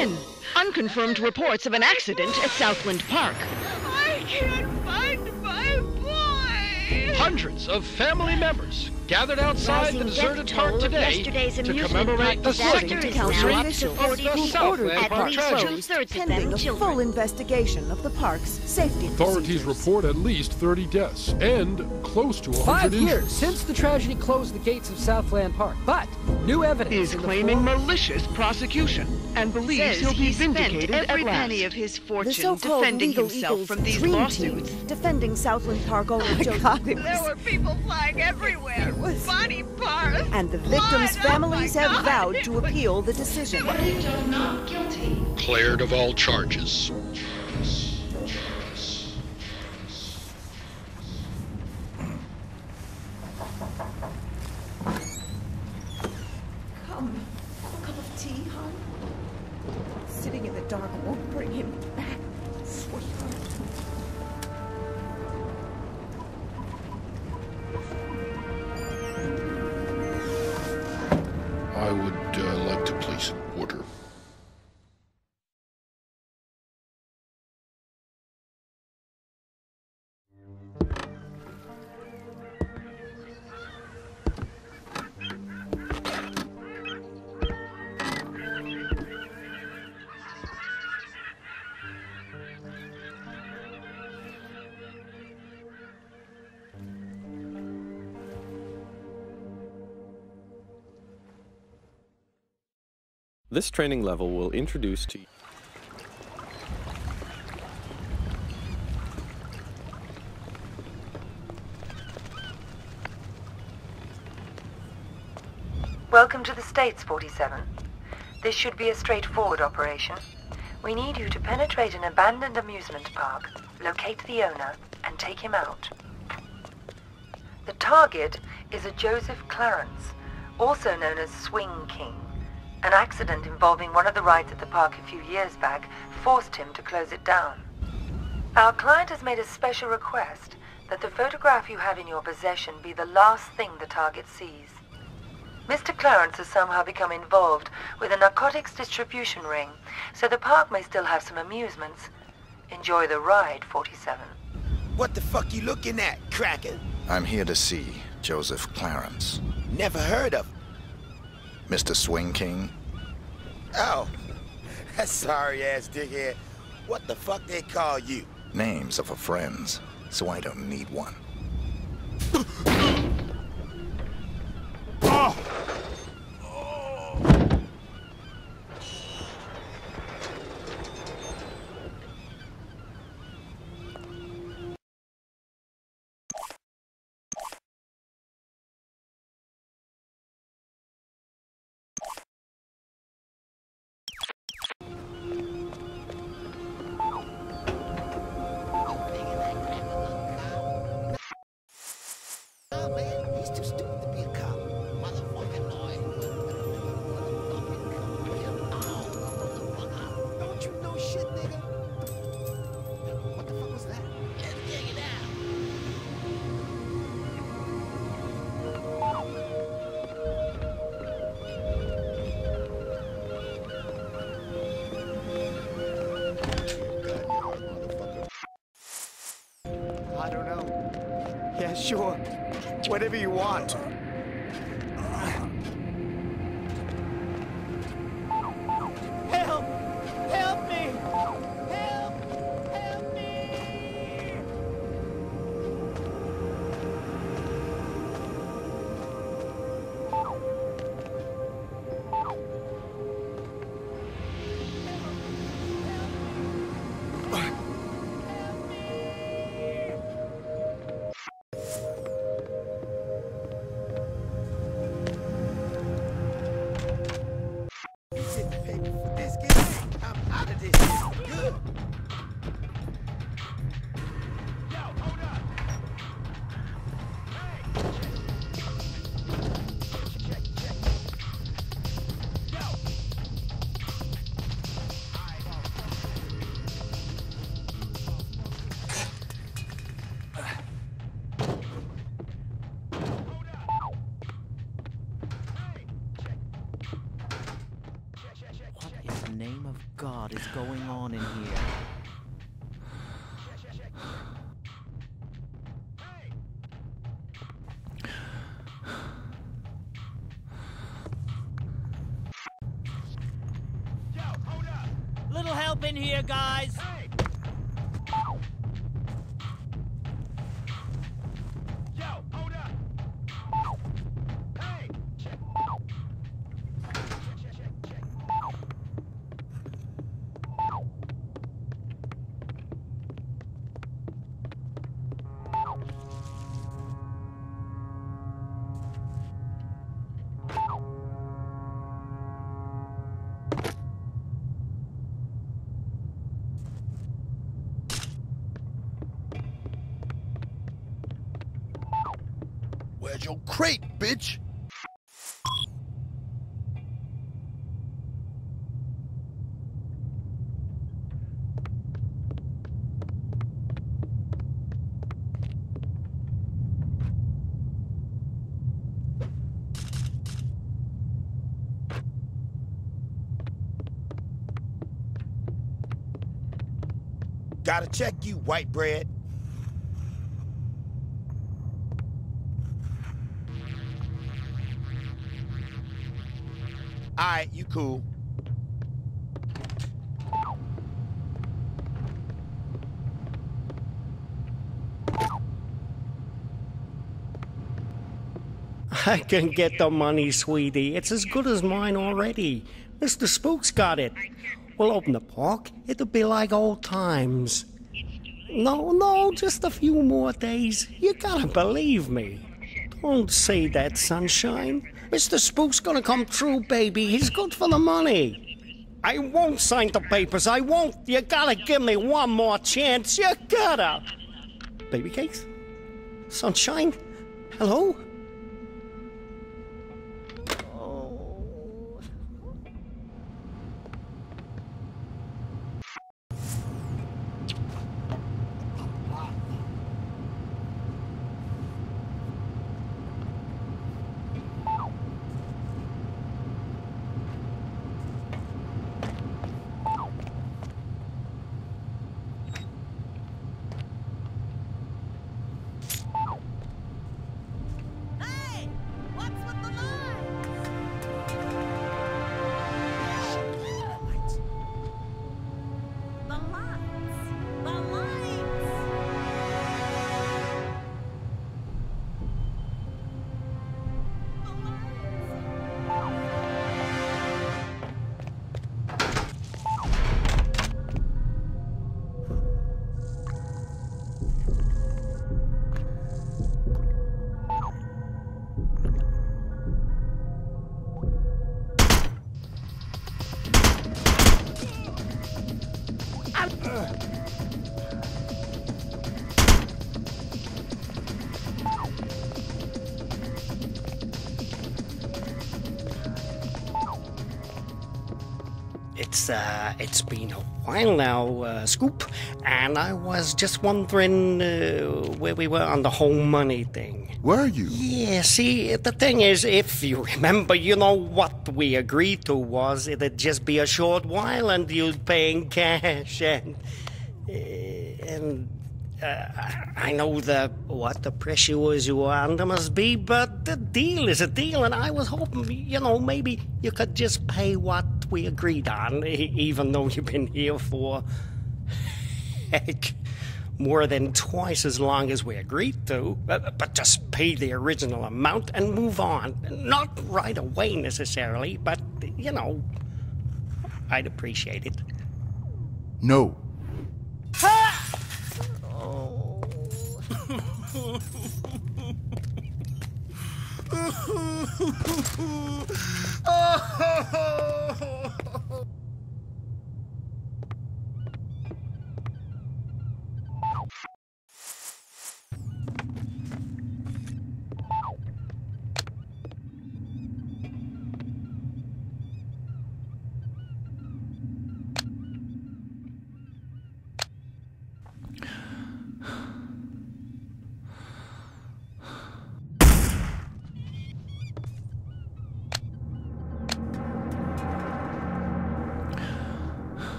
in. Unconfirmed reports of an accident at Southland Park. I can't find my boy! Hundreds of family members gathered outside the deserted park today to commemorate the second anniversary of the Southland Park tragedy. Pending a full investigation of the park's safety Authorities report at least 30 deaths and close to 100 5 years injuries. since the tragedy closed the gates of Southland Park, but new evidence Is in the claiming form... malicious prosecution and believes he'll be vindicated at every last. penny of his The fortune so-called defending legal himself Eagles from these dream lawsuits. team defending Southland Park owner Joseph. There were people flying everywhere. Body parts. And the victims' blood. families Oh my have God. vowed to appeal the decision. Not guilty. Cleared of all charges. Come, a cup of tea, hon? Sitting in the dark won't bring him back, sweetheart. I would like to place an order. This training level will introduce to you. Welcome to the States, 47. This should be a straightforward operation. We need you to penetrate an abandoned amusement park, locate the owner, and take him out. The target is a Joseph Clarence, also known as Swing King. An accident involving one of the rides at the park a few years back forced him to close it down. Our client has made a special request that the photograph you have in your possession be the last thing the target sees. Mr. Clarence has somehow become involved with a narcotics distribution ring, so the park may still have some amusements. Enjoy the ride, 47. What the fuck you looking at, Kraken? I'm here to see Joseph Clarence. Never heard of him. Mr. Swing King? Oh, that sorry-ass dickhead. What the fuck they call you? Names are for friends, so I don't need one. Oh! He's too stupid to be a cop. Motherfucking lawyer. Don't you know shit, nigga? What the fuck was that? Let's dig it out. I don't know. Yeah, sure. Whatever you want. Help! Help me! Help! Help me! of God is going on in here? Little help in here, guys! Where's your crate, bitch? Gotta check you, white bread. Alright, you cool. I can get the money, sweetie. It's as good as mine already. Mr. Spook's got it. We'll open the park. It'll be like old times. No, just a few more days. You gotta believe me. Don't say that, sunshine. Mr. Spook's gonna come through, baby. He's good for the money. I won't sign the papers. I won't. You gotta give me one more chance. You gotta. Baby cakes? Sunshine? Hello? It's been a while now, Scoop, and I was just wondering where we were on the whole money thing. Were you? Yeah, see, the thing is, if you remember, you know what we agreed to was it'd just be a short while and you'd pay in cash, and I know what the pressures you were under must be, but the deal is a deal, and I was hoping, maybe you could just pay what we agreed on, even though you've been here for, heck, more than twice as long as we agreed to. But just pay the original amount and move on. Not right away necessarily, but, I'd appreciate it. No.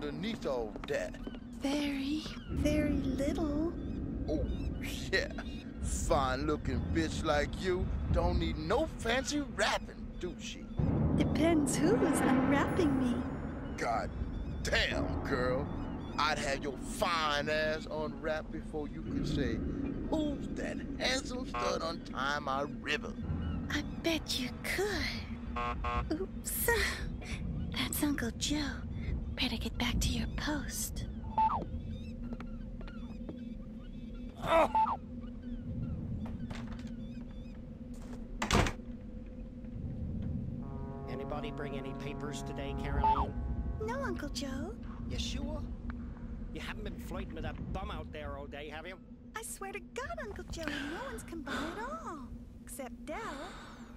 underneath all that? Very, very little. Oh, yeah. Fine-looking bitch like you don't need no fancy wrapping, do she? Depends who is unwrapping me. God damn, girl. I'd have your fine ass unwrapped before you could say, who's that handsome stud untying my river? I bet you could. Oops. That's Uncle Joe. Better get back to your post. Oh. Anybody bring any papers today, Caroline? No, Uncle Joe. You sure? You haven't been flirting with that bum out there all day, have you? I swear to God, Uncle Joe, no one's come by at all. Except Dell.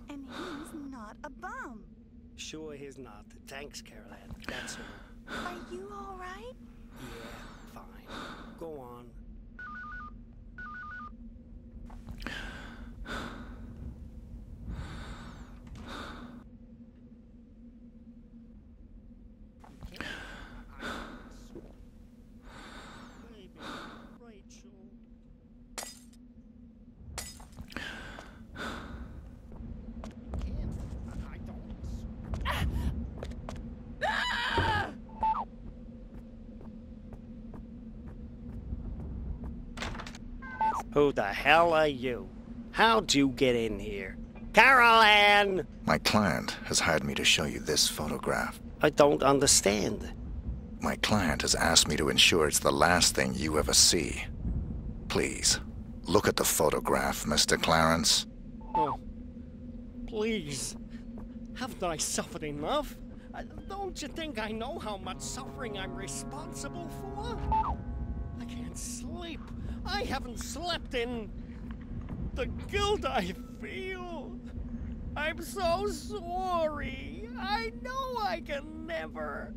And he's not a bum. Sure he's not. Thanks, Caroline. That's all. Are you all right? Yeah, fine. Go on. Who the hell are you? How'd you get in here? Caroline! My client has hired me to show you this photograph. I don't understand. My client has asked me to ensure it's the last thing you ever see. Please, look at the photograph, Mr. Clarence. Oh, please. Haven't I suffered enough? Don't you think I know how much suffering I'm responsible for? I can't sleep. I haven't slept in the guilt I feel. I'm so sorry. I know I can never.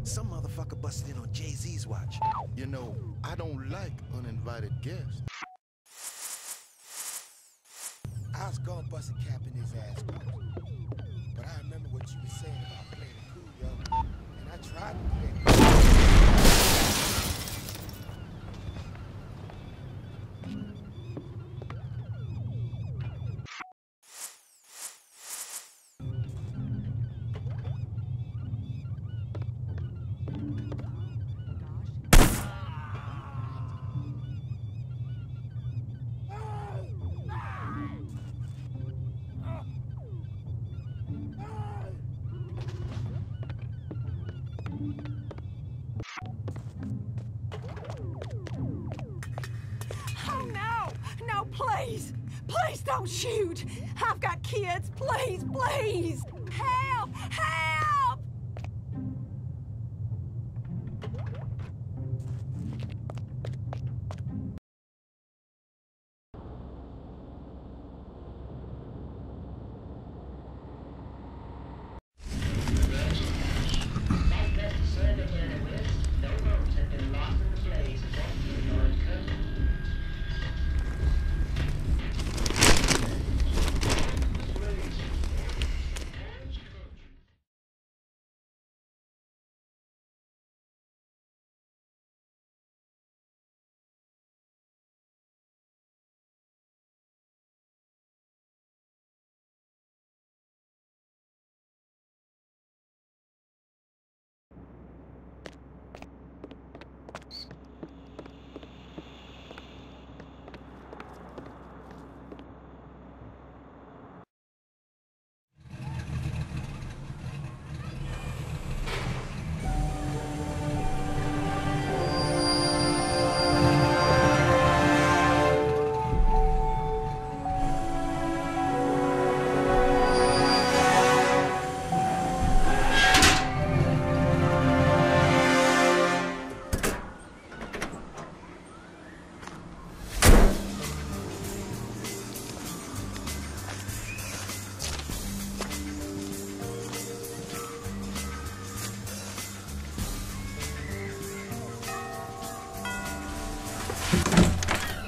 Some motherfucker busted in on Jay-Z's watch. You know, I don't like uninvited guests. I was gonna bust a cap in his ass, but I remember what you were saying about playing it cool, yo. And I tried to play it cool. Please! Please don't shoot! I've got kids! Please, please! Help! Help!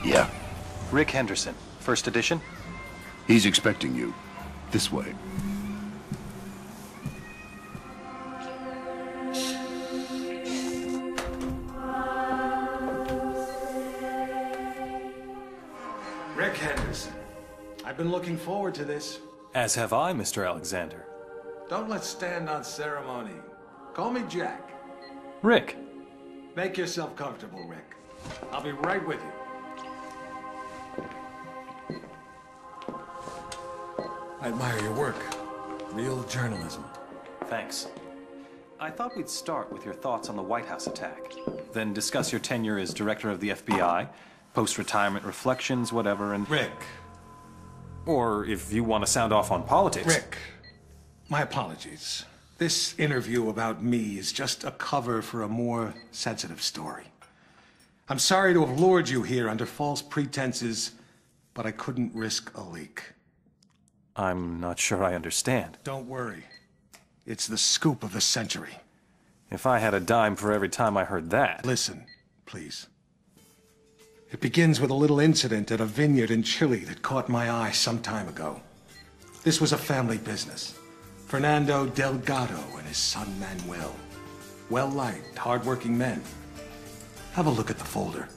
Yeah. Rick Henderson, first edition? He's expecting you. This way. Rick Henderson. I've been looking forward to this. As have I, Mr. Alexander. Don't let's stand on ceremony. Call me Jack. Rick. Make yourself comfortable, Rick. I'll be right with you. I admire your work. Real journalism. Thanks. I thought we'd start with your thoughts on the White House attack, then discuss your tenure as director of the FBI, post-retirement reflections, whatever, and... Rick. Or if you want to sound off on politics... Rick, my apologies. This interview about me is just a cover for a more sensitive story. I'm sorry to have lured you here under false pretenses, but I couldn't risk a leak. I'm not sure I understand. Don't worry. It's the scoop of the century. If I had a dime for every time I heard that... Listen, please. It begins with a little incident at a vineyard in Chile that caught my eye some time ago. This was a family business. Fernando Delgado and his son Manuel. Well-liked, hard-working men. Have a look at the folder.